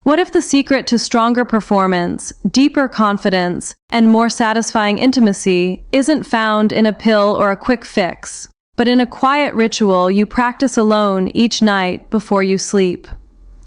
What if the secret to stronger performance, deeper confidence, and more satisfying intimacy isn't found in a pill or a quick fix, but in a quiet ritual you practice alone each night before you sleep?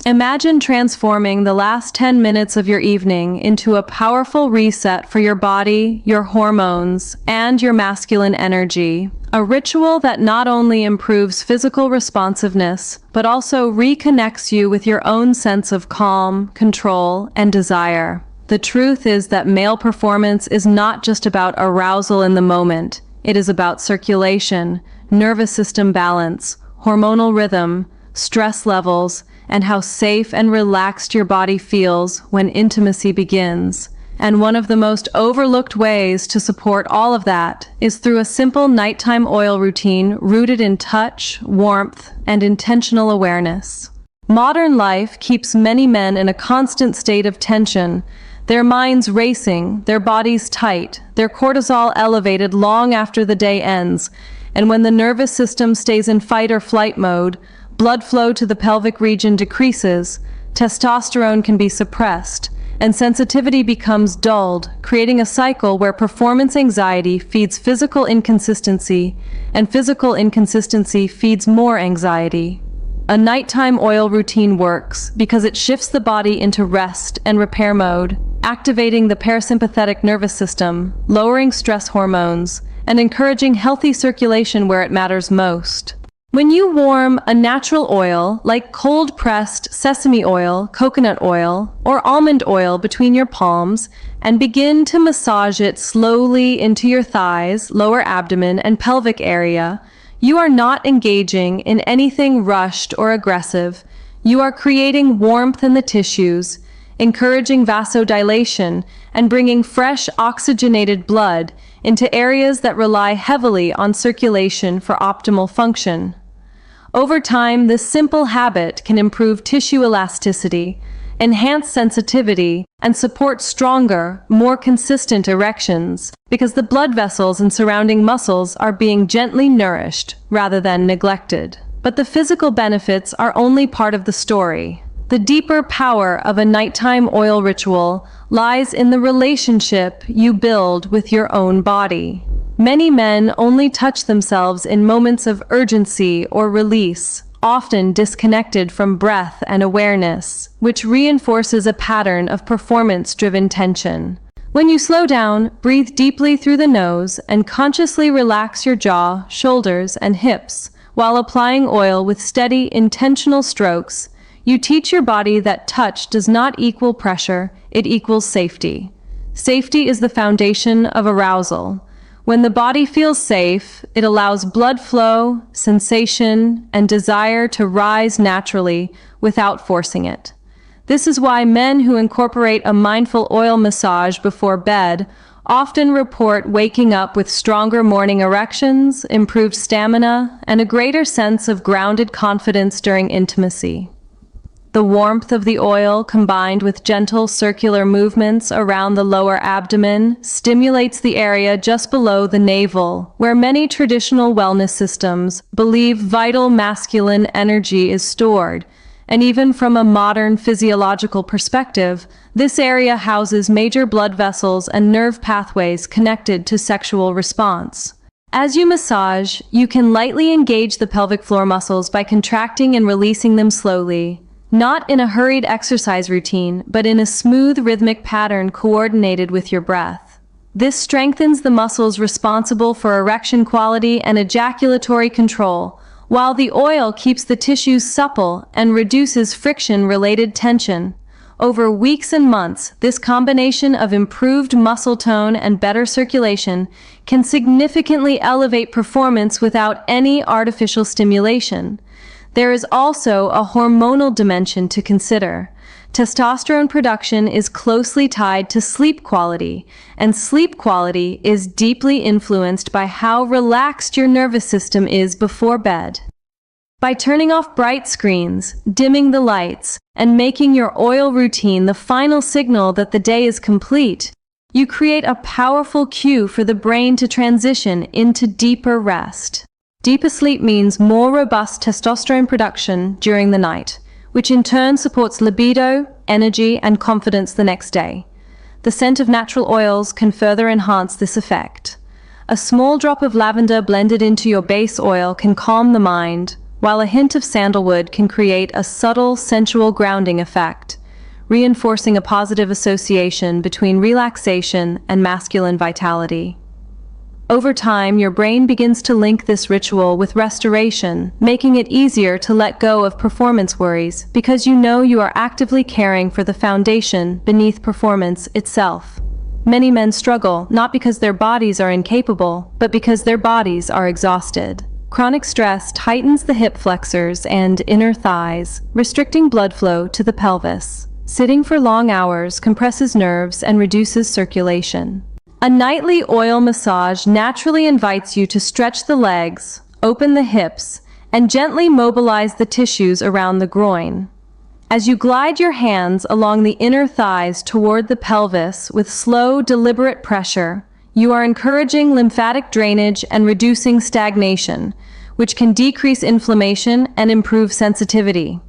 Imagine transforming the last 10 minutes of your evening into a powerful reset for your body, your hormones, and your masculine energy. A ritual that not only improves physical responsiveness, but also reconnects you with your own sense of calm, control, and desire. The truth is that male performance is not just about arousal in the moment. It is about circulation, nervous system balance, hormonal rhythm, stress levels, and how safe and relaxed your body feels when intimacy begins. And one of the most overlooked ways to support all of that is through a simple nighttime oil routine rooted in touch, warmth, and intentional awareness. Modern life keeps many men in a constant state of tension, their minds racing, their bodies tight, their cortisol elevated long after the day ends, and when the nervous system stays in fight or flight mode, blood flow to the pelvic region decreases, testosterone can be suppressed, and sensitivity becomes dulled, creating a cycle where performance anxiety feeds physical inconsistency, and physical inconsistency feeds more anxiety. A nighttime oil routine works because it shifts the body into rest and repair mode, activating the parasympathetic nervous system, lowering stress hormones, and encouraging healthy circulation where it matters most. When you warm a natural oil like cold-pressed sesame oil, coconut oil, or almond oil between your palms and begin to massage it slowly into your thighs, lower abdomen, and pelvic area, you are not engaging in anything rushed or aggressive. You are creating warmth in the tissues, encouraging vasodilation, and bringing fresh oxygenated blood into areas that rely heavily on circulation for optimal function. Over time, this simple habit can improve tissue elasticity, enhance sensitivity, and support stronger, more consistent erections, because the blood vessels and surrounding muscles are being gently nourished rather than neglected. But the physical benefits are only part of the story. The deeper power of a nighttime oil ritual lies in the relationship you build with your own body. Many men only touch themselves in moments of urgency or release, often disconnected from breath and awareness, which reinforces a pattern of performance-driven tension. When you slow down, breathe deeply through the nose, and consciously relax your jaw, shoulders, and hips, while applying oil with steady, intentional strokes, you teach your body that touch does not equal pressure, it equals safety. Safety is the foundation of arousal. When the body feels safe, it allows blood flow, sensation, and desire to rise naturally without forcing it. This is why men who incorporate a mindful oil massage before bed often report waking up with stronger morning erections, improved stamina, and a greater sense of grounded confidence during intimacy. The warmth of the oil, combined with gentle circular movements around the lower abdomen, stimulates the area just below the navel, where many traditional wellness systems believe vital masculine energy is stored. And even from a modern physiological perspective, this area houses major blood vessels and nerve pathways connected to sexual response. As you massage, you can lightly engage the pelvic floor muscles by contracting and releasing them slowly. Not in a hurried exercise routine, but in a smooth rhythmic pattern coordinated with your breath. This strengthens the muscles responsible for erection quality and ejaculatory control, while the oil keeps the tissues supple and reduces friction-related tension. Over weeks and months, this combination of improved muscle tone and better circulation can significantly elevate performance without any artificial stimulation. There is also a hormonal dimension to consider. Testosterone production is closely tied to sleep quality, and sleep quality is deeply influenced by how relaxed your nervous system is before bed. By turning off bright screens, dimming the lights, and making your oil routine the final signal that the day is complete, you create a powerful cue for the brain to transition into deeper rest. Deeper sleep means more robust testosterone production during the night, which in turn supports libido, energy, and confidence the next day. The scent of natural oils can further enhance this effect. A small drop of lavender blended into your base oil can calm the mind, while a hint of sandalwood can create a subtle, sensual grounding effect, reinforcing a positive association between relaxation and masculine vitality. Over time, your brain begins to link this ritual with restoration, making it easier to let go of performance worries because you know you are actively caring for the foundation beneath performance itself. Many men struggle not because their bodies are incapable, but because their bodies are exhausted. Chronic stress tightens the hip flexors and inner thighs, restricting blood flow to the pelvis. Sitting for long hours compresses nerves and reduces circulation. A nightly oil massage naturally invites you to stretch the legs, open the hips, and gently mobilize the tissues around the groin. As you glide your hands along the inner thighs toward the pelvis with slow, deliberate pressure, you are encouraging lymphatic drainage and reducing stagnation, which can decrease inflammation and improve sensitivity.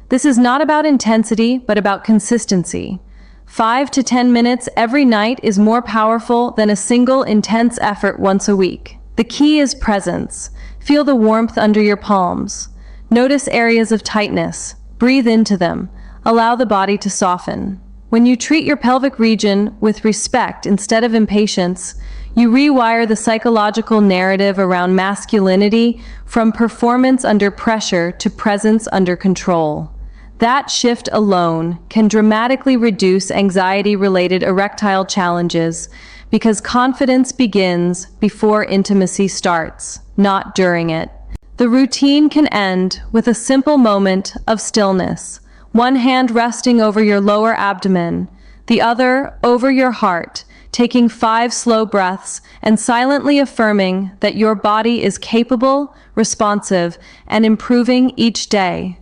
This is not about intensity, but about consistency. 5 to 10 minutes every night is more powerful than a single intense effort once a week. The key is presence. Feel the warmth under your palms. Notice areas of tightness. Breathe into them. Allow the body to soften. When you treat your pelvic region with respect instead of impatience, you rewire the psychological narrative around masculinity from performance under pressure to presence under control. That shift alone can dramatically reduce anxiety-related erectile challenges because confidence begins before intimacy starts, not during it. The routine can end with a simple moment of stillness, one hand resting over your lower abdomen, the other over your heart, taking 5 slow breaths and silently affirming that your body is capable, responsive, and improving each day.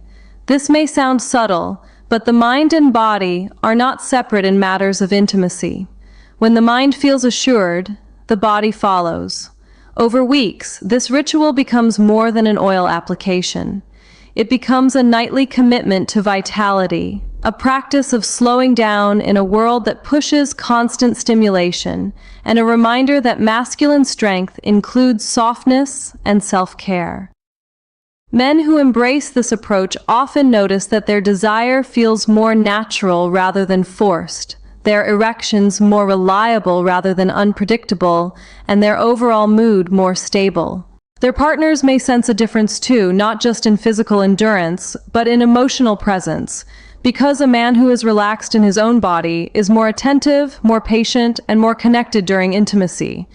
This may sound subtle, but the mind and body are not separate in matters of intimacy. When the mind feels assured, the body follows. Over weeks, this ritual becomes more than an oil application. It becomes a nightly commitment to vitality, a practice of slowing down in a world that pushes constant stimulation, and a reminder that masculine strength includes softness and self-care. Men who embrace this approach often notice that their desire feels more natural rather than forced, their erections more reliable rather than unpredictable, and their overall mood more stable. Their partners may sense a difference too, not just in physical endurance, but in emotional presence, because a man who is relaxed in his own body is more attentive, more patient, and more connected during intimacy.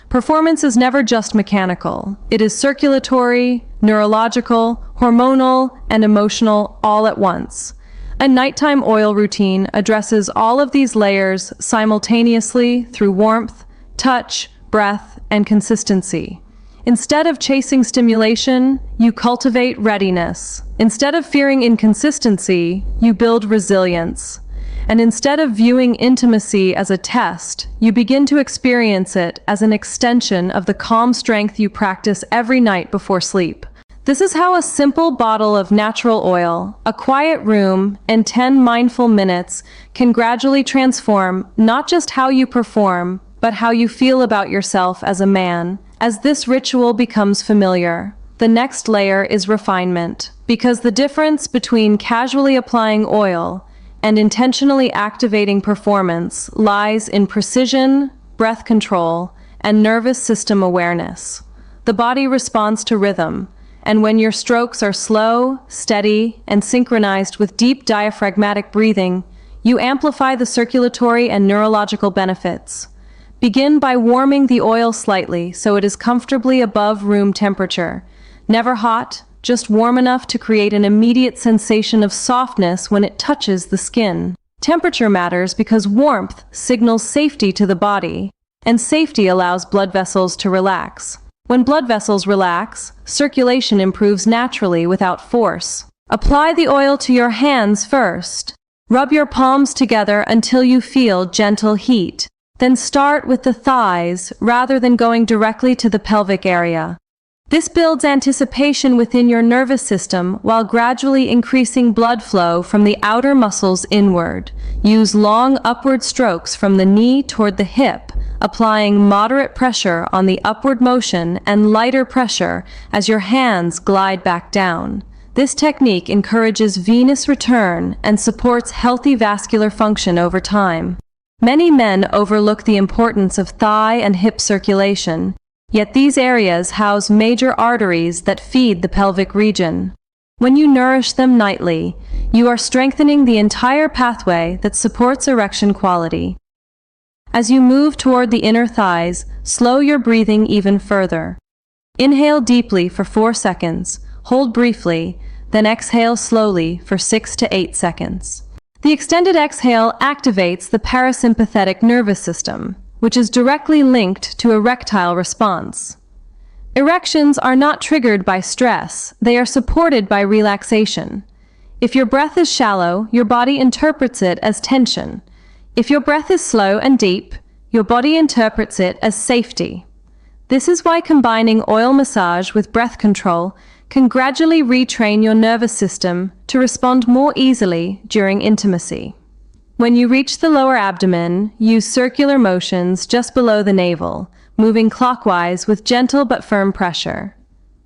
Performance is never just mechanical. It is circulatory, neurological, hormonal, and emotional all at once. A nighttime oil routine addresses all of these layers simultaneously through warmth, touch, breath, and consistency. Instead of chasing stimulation, you cultivate readiness. Instead of fearing inconsistency, you build resilience. And instead of viewing intimacy as a test, you begin to experience it as an extension of the calm strength you practice every night before sleep. This is how a simple bottle of natural oil, a quiet room, and 10 mindful minutes can gradually transform not just how you perform, but how you feel about yourself as a man. As this ritual becomes familiar, the next layer is refinement, because the difference between casually applying oil and intentionally activating performance lies in precision, breath control, and nervous system awareness. The body responds to rhythm, and when your strokes are slow, steady, and synchronized with deep diaphragmatic breathing, you amplify the circulatory and neurological benefits. Begin by warming the oil slightly so it is comfortably above room temperature. Never hot, just warm enough to create an immediate sensation of softness when it touches the skin. Temperature matters because warmth signals safety to the body, and safety allows blood vessels to relax. When blood vessels relax, circulation improves naturally without force. Apply the oil to your hands first. Rub your palms together until you feel gentle heat. Then start with the thighs rather than going directly to the pelvic area. This builds anticipation within your nervous system while gradually increasing blood flow from the outer muscles inward. Use long upward strokes from the knee toward the hip, applying moderate pressure on the upward motion and lighter pressure as your hands glide back down. This technique encourages venous return and supports healthy vascular function over time. Many men overlook the importance of thigh and hip circulation, yet these areas house major arteries that feed the pelvic region. When you nourish them nightly, you are strengthening the entire pathway that supports erection quality. As you move toward the inner thighs, slow your breathing even further. Inhale deeply for 4 seconds, hold briefly, then exhale slowly for 6 to 8 seconds. The extended exhale activates the parasympathetic nervous system, which is directly linked to erectile response. Erections are not triggered by stress, they are supported by relaxation. If your breath is shallow, your body interprets it as tension. If your breath is slow and deep, your body interprets it as safety. This is why combining oil massage with breath control can gradually retrain your nervous system to respond more easily during intimacy. When you reach the lower abdomen, use circular motions just below the navel, moving clockwise with gentle but firm pressure.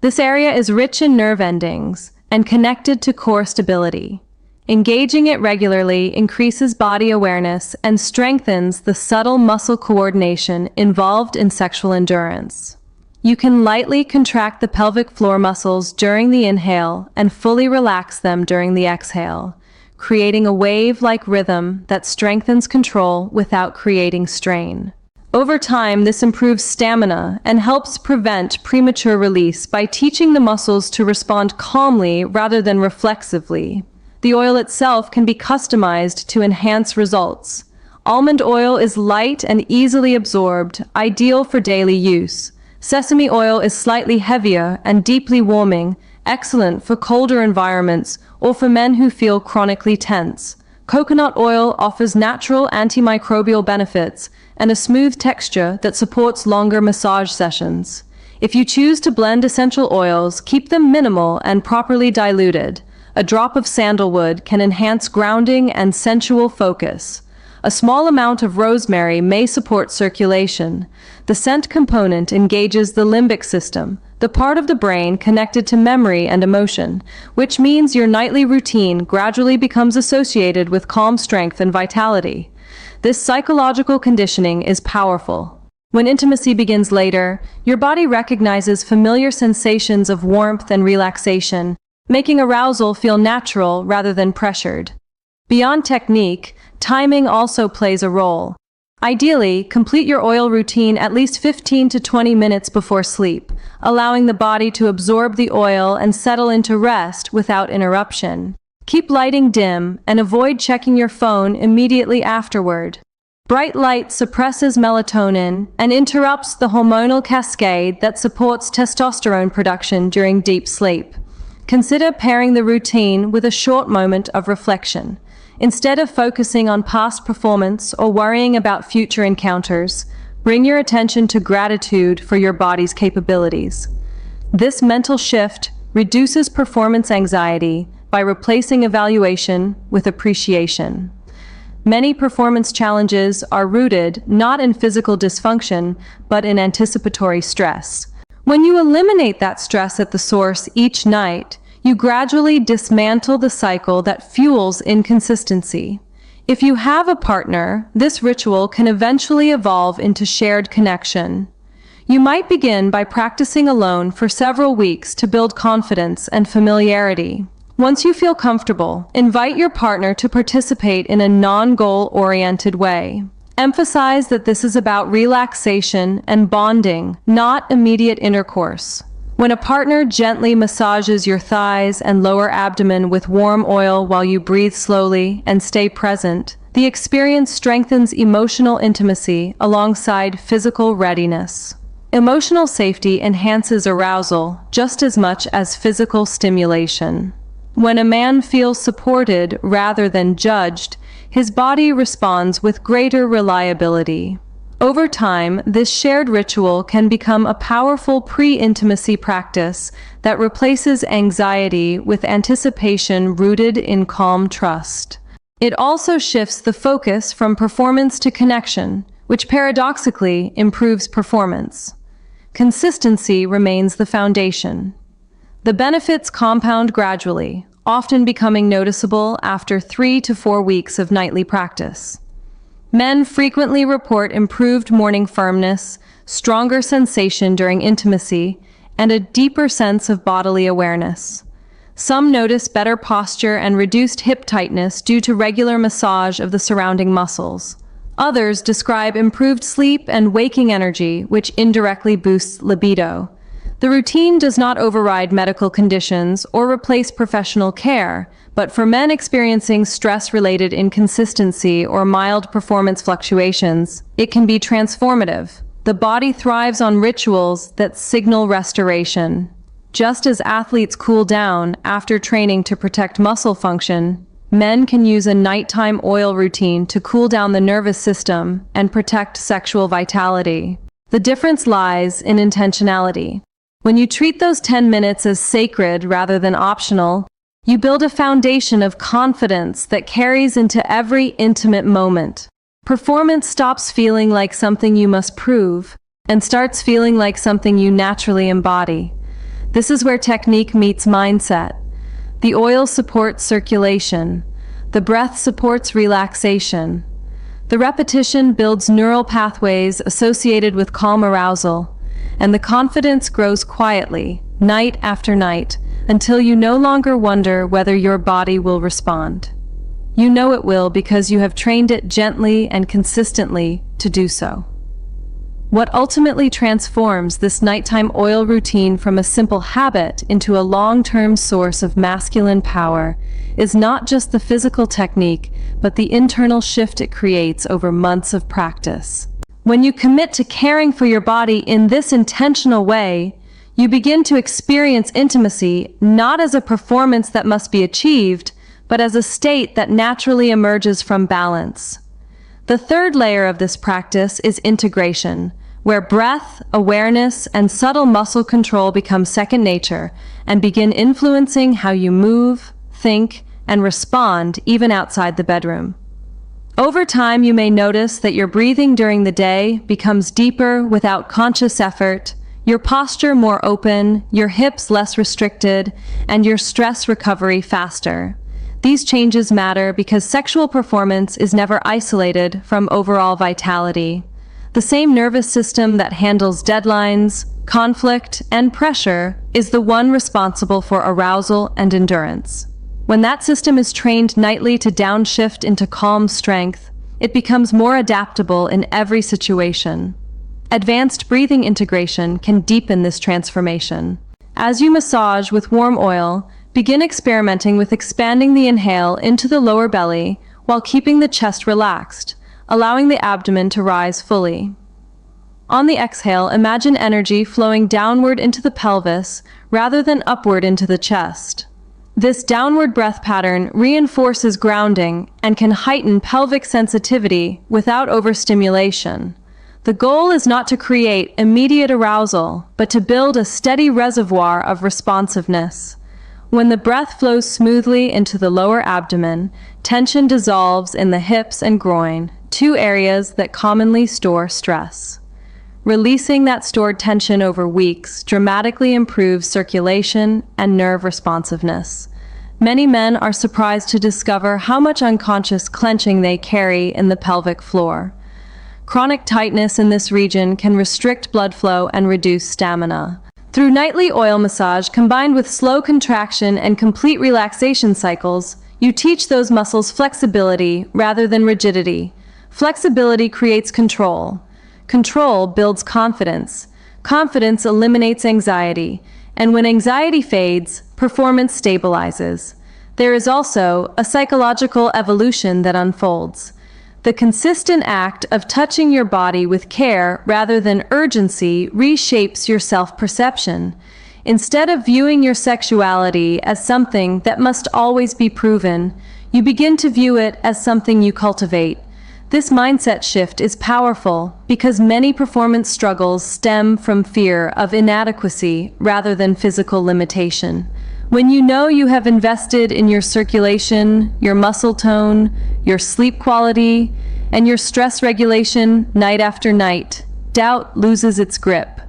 This area is rich in nerve endings and connected to core stability. Engaging it regularly increases body awareness and strengthens the subtle muscle coordination involved in sexual endurance. You can lightly contract the pelvic floor muscles during the inhale and fully relax them during the exhale, creating a wave-like rhythm that strengthens control without creating strain. Over time, this improves stamina and helps prevent premature release by teaching the muscles to respond calmly rather than reflexively. The oil itself can be customized to enhance results. Almond oil is light and easily absorbed, ideal for daily use. Sesame oil is slightly heavier and deeply warming, excellent for colder environments or for men who feel chronically tense. Coconut oil offers natural antimicrobial benefits and a smooth texture that supports longer massage sessions. If you choose to blend essential oils, keep them minimal and properly diluted. A drop of sandalwood can enhance grounding and sensual focus. A small amount of rosemary may support circulation. The scent component engages the limbic system, the part of the brain connected to memory and emotion, which means your nightly routine gradually becomes associated with calm strength and vitality. This psychological conditioning is powerful. When intimacy begins later, your body recognizes familiar sensations of warmth and relaxation, making arousal feel natural rather than pressured. Beyond technique, timing also plays a role. Ideally, complete your oil routine at least 15 to 20 minutes before sleep, allowing the body to absorb the oil and settle into rest without interruption. Keep lighting dim and avoid checking your phone immediately afterward. Bright light suppresses melatonin and interrupts the hormonal cascade that supports testosterone production during deep sleep. Consider pairing the routine with a short moment of reflection. Instead of focusing on past performance or worrying about future encounters, bring your attention to gratitude for your body's capabilities. This mental shift reduces performance anxiety by replacing evaluation with appreciation. Many performance challenges are rooted not in physical dysfunction, but in anticipatory stress. When you eliminate that stress at the source each night, you gradually dismantle the cycle that fuels inconsistency. If you have a partner, this ritual can eventually evolve into shared connection. You might begin by practicing alone for several weeks to build confidence and familiarity. Once you feel comfortable, invite your partner to participate in a non-goal-oriented way. Emphasize that this is about relaxation and bonding, not immediate intercourse. When a partner gently massages your thighs and lower abdomen with warm oil while you breathe slowly and stay present, the experience strengthens emotional intimacy alongside physical readiness. Emotional safety enhances arousal just as much as physical stimulation. When a man feels supported rather than judged, his body responds with greater reliability. Over time, this shared ritual can become a powerful pre-intimacy practice that replaces anxiety with anticipation rooted in calm trust. It also shifts the focus from performance to connection, which paradoxically improves performance. Consistency remains the foundation. The benefits compound gradually, often becoming noticeable after 3 to 4 weeks of nightly practice. Men frequently report improved morning firmness, stronger sensation during intimacy, and a deeper sense of bodily awareness. Some notice better posture and reduced hip tightness due to regular massage of the surrounding muscles. Others describe improved sleep and waking energy, which indirectly boosts libido. The routine does not override medical conditions or replace professional care, but for men experiencing stress-related inconsistency or mild performance fluctuations, it can be transformative. The body thrives on rituals that signal restoration. Just as athletes cool down after training to protect muscle function, men can use a nighttime oil routine to cool down the nervous system and protect sexual vitality. The difference lies in intentionality. When you treat those 10 minutes as sacred rather than optional, you build a foundation of confidence that carries into every intimate moment. Performance stops feeling like something you must prove and starts feeling like something you naturally embody. This is where technique meets mindset. The oil supports circulation. The breath supports relaxation. The repetition builds neural pathways associated with calm arousal, and the confidence grows quietly, night after night, until you no longer wonder whether your body will respond. You know it will because you have trained it gently and consistently to do so. What ultimately transforms this nighttime oil routine from a simple habit into a long-term source of masculine power is not just the physical technique, but the internal shift it creates over months of practice. When you commit to caring for your body in this intentional way, you begin to experience intimacy not as a performance that must be achieved, but as a state that naturally emerges from balance. The third layer of this practice is integration, where breath, awareness, and subtle muscle control become second nature and begin influencing how you move, think, and respond even outside the bedroom. Over time, you may notice that your breathing during the day becomes deeper without conscious effort, your posture more open, your hips less restricted, and your stress recovery faster. These changes matter because sexual performance is never isolated from overall vitality. The same nervous system that handles deadlines, conflict, and pressure is the one responsible for arousal and endurance. When that system is trained nightly to downshift into calm strength, it becomes more adaptable in every situation. Advanced breathing integration can deepen this transformation. As you massage with warm oil, begin experimenting with expanding the inhale into the lower belly while keeping the chest relaxed, allowing the abdomen to rise fully. On the exhale, imagine energy flowing downward into the pelvis rather than upward into the chest. This downward breath pattern reinforces grounding and can heighten pelvic sensitivity without overstimulation. The goal is not to create immediate arousal, but to build a steady reservoir of responsiveness. When the breath flows smoothly into the lower abdomen, tension dissolves in the hips and groin, two areas that commonly store stress. Releasing that stored tension over weeks dramatically improves circulation and nerve responsiveness. Many men are surprised to discover how much unconscious clenching they carry in the pelvic floor. Chronic tightness in this region can restrict blood flow and reduce stamina. Through nightly oil massage combined with slow contraction and complete relaxation cycles, you teach those muscles flexibility rather than rigidity. Flexibility creates control. Control builds confidence. Confidence eliminates anxiety. And when anxiety fades, performance stabilizes. There is also a psychological evolution that unfolds. The consistent act of touching your body with care rather than urgency reshapes your self-perception. Instead of viewing your sexuality as something that must always be proven, you begin to view it as something you cultivate. This mindset shift is powerful because many performance struggles stem from fear of inadequacy rather than physical limitation. When you know you have invested in your circulation, your muscle tone, your sleep quality, and your stress regulation night after night, doubt loses its grip.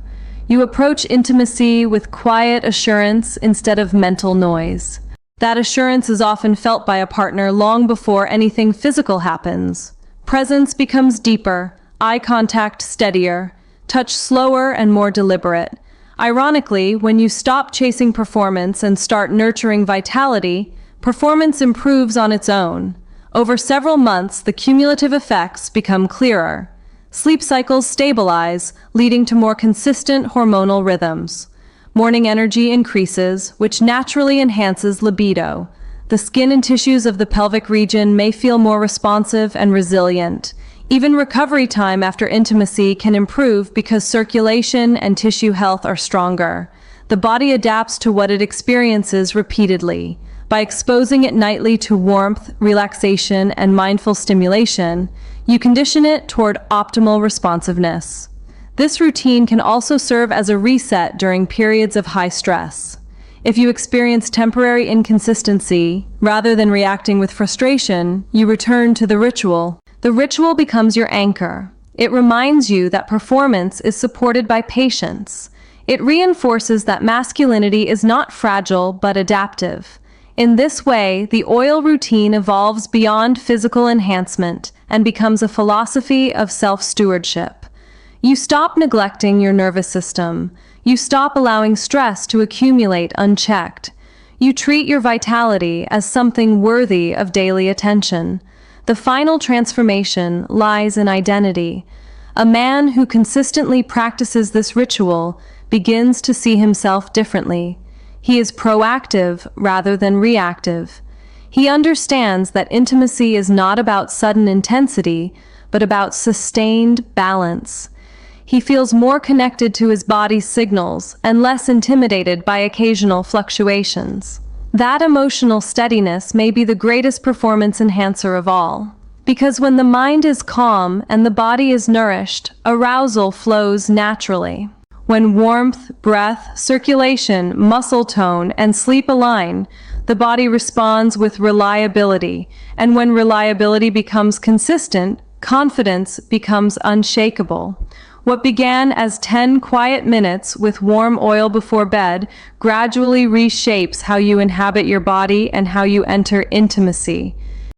You approach intimacy with quiet assurance instead of mental noise. That assurance is often felt by a partner long before anything physical happens. Presence becomes deeper, eye contact steadier, touch slower and more deliberate. Ironically, when you stop chasing performance and start nurturing vitality, performance improves on its own. Over several months, the cumulative effects become clearer. Sleep cycles stabilize, leading to more consistent hormonal rhythms. Morning energy increases, which naturally enhances libido. The skin and tissues of the pelvic region may feel more responsive and resilient. Even recovery time after intimacy can improve because circulation and tissue health are stronger. The body adapts to what it experiences repeatedly. By exposing it nightly to warmth, relaxation, and mindful stimulation, you condition it toward optimal responsiveness. This routine can also serve as a reset during periods of high stress. If you experience temporary inconsistency, rather than reacting with frustration, you return to the ritual. The ritual becomes your anchor. It reminds you that performance is supported by patience. It reinforces that masculinity is not fragile but adaptive. In this way, the oil routine evolves beyond physical enhancement and becomes a philosophy of self-stewardship. You stop neglecting your nervous system. You stop allowing stress to accumulate unchecked. You treat your vitality as something worthy of daily attention. The final transformation lies in identity. A man who consistently practices this ritual begins to see himself differently. He is proactive rather than reactive. He understands that intimacy is not about sudden intensity, but about sustained balance. He feels more connected to his body's signals and less intimidated by occasional fluctuations. That emotional steadiness may be the greatest performance enhancer of all. Because when the mind is calm and the body is nourished, arousal flows naturally. When warmth, breath, circulation, muscle tone, and sleep align, the body responds with reliability, and when reliability becomes consistent, confidence becomes unshakable. What began as 10 quiet minutes with warm oil before bed gradually reshapes how you inhabit your body and how you enter intimacy.